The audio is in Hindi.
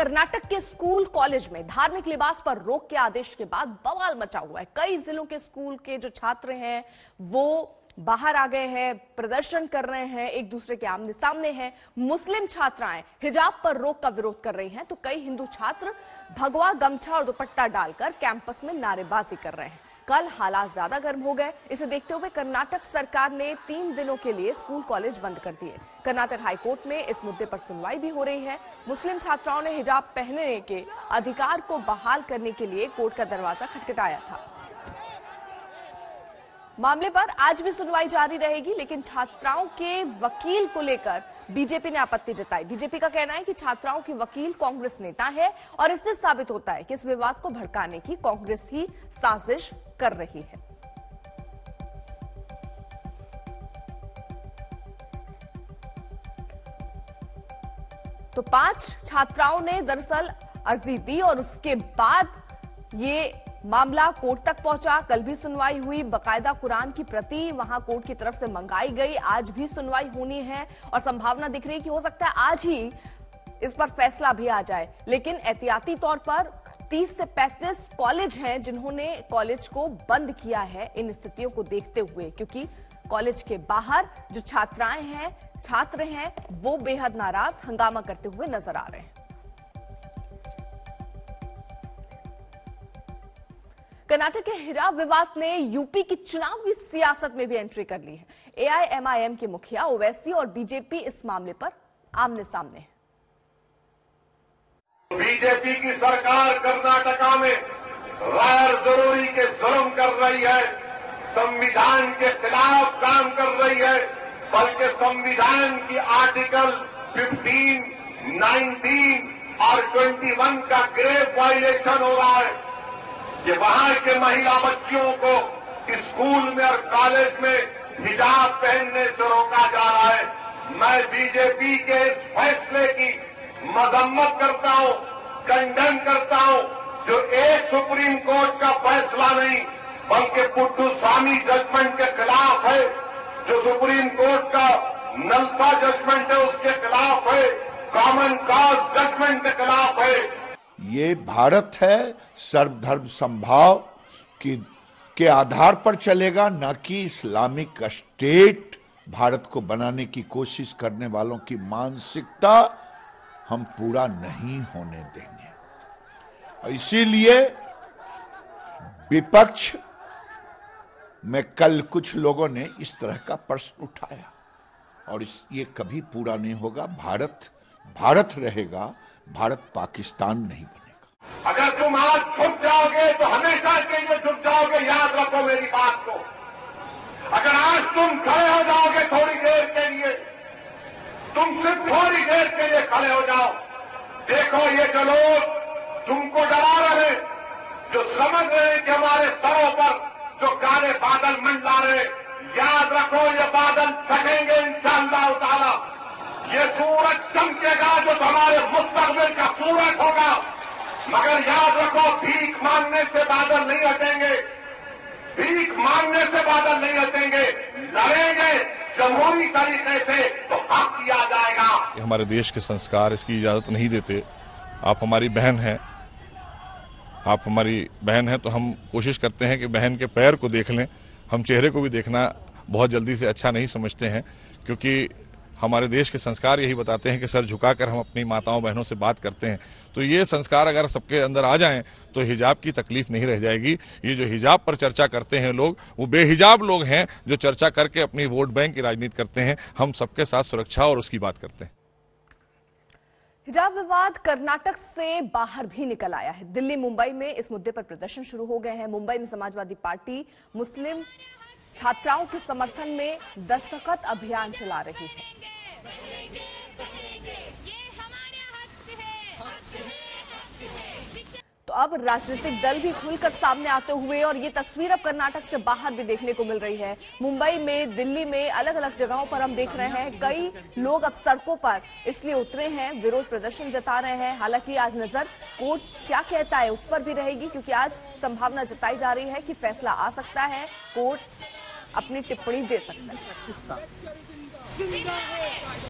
कर्नाटक के स्कूल कॉलेज में धार्मिक लिबास पर रोक के आदेश के बाद बवाल मचा हुआ है। कई जिलों के स्कूल के जो छात्र हैं वो बाहर आ गए हैं, प्रदर्शन कर रहे हैं, एक दूसरे के आमने सामने हैं। मुस्लिम छात्राएं हिजाब पर रोक का विरोध कर रही हैं, तो कई हिंदू छात्र भगवा, गमछा और दुपट्टा डालकर कैंपस में नारेबाजी कर रहे हैं। कल हालात ज्यादा गर्म हो गए। इसे देखते हुए कर्नाटक सरकार ने 3 दिनों के लिए स्कूल कॉलेज बंद कर दिए। कर्नाटक हाईकोर्ट में इस मुद्दे पर सुनवाई भी हो रही है। मुस्लिम छात्राओं ने हिजाब पहनने के अधिकार को बहाल करने के लिए कोर्ट का दरवाजा खटखटाया था। मामले पर आज भी सुनवाई जारी रहेगी, लेकिन छात्राओं के वकील को लेकर बीजेपी ने आपत्ति जताई। बीजेपी का कहना है कि छात्राओं की वकील कांग्रेस नेता है और इससे साबित होता है कि इस विवाद को भड़काने की कांग्रेस ही साजिश कर रही है। तो 5 छात्राओं ने दरअसल अर्जी दी और उसके बाद ये मामला कोर्ट तक पहुंचा। कल भी सुनवाई हुई, बकायदा कुरान की प्रति वहां कोर्ट की तरफ से मंगाई गई। आज भी सुनवाई होनी है और संभावना दिख रही है कि हो सकता है आज ही इस पर फैसला भी आ जाए। लेकिन एहतियाती तौर पर 30 से 35 कॉलेज हैं जिन्होंने कॉलेज को बंद किया है इन स्थितियों को देखते हुए, क्योंकि कॉलेज के बाहर जो छात्राएं हैं, छात्र हैं, वो बेहद नाराज हंगामा करते हुए नजर आ रहे हैं। कर्नाटक के हिजाब विवाद ने यूपी की चुनावी सियासत में भी एंट्री कर ली है। एआईएमआईएम के मुखिया ओवैसी और बीजेपी इस मामले पर आमने सामने है। बीजेपी की सरकार कर्नाटका में गैर जरूरी के जुल्म कर रही है, संविधान के खिलाफ काम कर रही है, बल्कि संविधान की आर्टिकल 15, 19 और 21 का ग्रेव वायलेशन हो रहा है कि वहां के महिला बच्चियों को स्कूल में और कॉलेज में हिजाब पहनने से रोका जा रहा है। मैं बीजेपी के इस फैसले की मजम्मत करता हूं, कंडेम करता हूं, जो एक सुप्रीम कोर्ट का फैसला नहीं बल्कि पुट्टुस्वामी जजमेंट के खिलाफ है, जो सुप्रीम कोर्ट का नलसा जजमेंट है उसके खिलाफ है, कॉमन कॉज जजमेंट के खिलाफ है। ये भारत है, सर्वधर्म समभाव के आधार पर चलेगा, न कि इस्लामिक स्टेट भारत को बनाने की कोशिश करने वालों की मानसिकता हम पूरा नहीं होने देंगे। इसीलिए विपक्ष में कल कुछ लोगों ने इस तरह का प्रश्न उठाया और ये कभी पूरा नहीं होगा। भारत भारत रहेगा, भारत पाकिस्तान नहीं बनेगा। अगर तुम आज छुप जाओगे तो हमेशा के लिए छुप जाओगे, याद रखो मेरी बात को। अगर आज तुम खड़े हो जाओगे थोड़ी देर के लिए, तुम सिर्फ थोड़ी देर के लिए खड़े हो जाओ, देखो ये जो लोग तुमको डरा रहे, जो समझ रहे हैं कि हमारे सरों पर जो काले बादल मंडरा रहे, याद रखो ये बादल छटेंगे इंशाअल्लाह ताला। ये सूरज चमकेगा जो हमारे मुस्तकबिल का सूरज होगा, मगर याद रखो भीख मांगने से बादल नहीं हटेंगे, भीख मांगने से बादल नहीं हटेंगे। लड़ेंगे जमहूरी तरीके से तो हक किया जाएगा। हमारे देश के संस्कार इसकी इजाजत नहीं देते। आप हमारी बहन हैं, आप हमारी बहन हैं, तो हम कोशिश करते हैं कि बहन के पैर को देख लें। हम चेहरे को भी देखना बहुत जल्दी से अच्छा नहीं समझते हैं, क्योंकि हमारे देश के संस्कार यही बताते हैं कि सर झुकाकर हम अपनी माताओं बहनों से बात करते हैं। तो ये संस्कार अगर सबके अंदर आ जाएं तो हिजाब की तकलीफ नहीं रह जाएगी। ये जो हिजाब पर चर्चा करते हैं लोग, वो बेहिजाब लोग हैं जो चर्चा करके अपनी वोट बैंक की राजनीति करते हैं। हम सबके साथ सुरक्षा और उसकी बात करते हैं। हिजाब विवाद कर्नाटक से बाहर भी निकल आया है। दिल्ली, मुंबई में इस मुद्दे पर प्रदर्शन शुरू हो गए हैं। मुंबई में समाजवादी पार्टी मुस्लिम छात्राओं के समर्थन में दस्तखत अभियान चला रही है। तो अब राजनीतिक दल भी खुलकर सामने आते हुए, और ये तस्वीर अब कर्नाटक से बाहर भी देखने को मिल रही है। मुंबई में, दिल्ली में, अलग अलग जगहों पर हम देख रहे हैं कई लोग अब सड़कों पर इसलिए उतरे हैं, विरोध प्रदर्शन जता रहे हैं। हालांकि आज नजर कोर्ट क्या कहता है उस पर भी रहेगी, क्योंकि आज संभावना जताई जा रही है कि फैसला आ सकता है, कोर्ट अपनी टिप्पणी दे सकता है।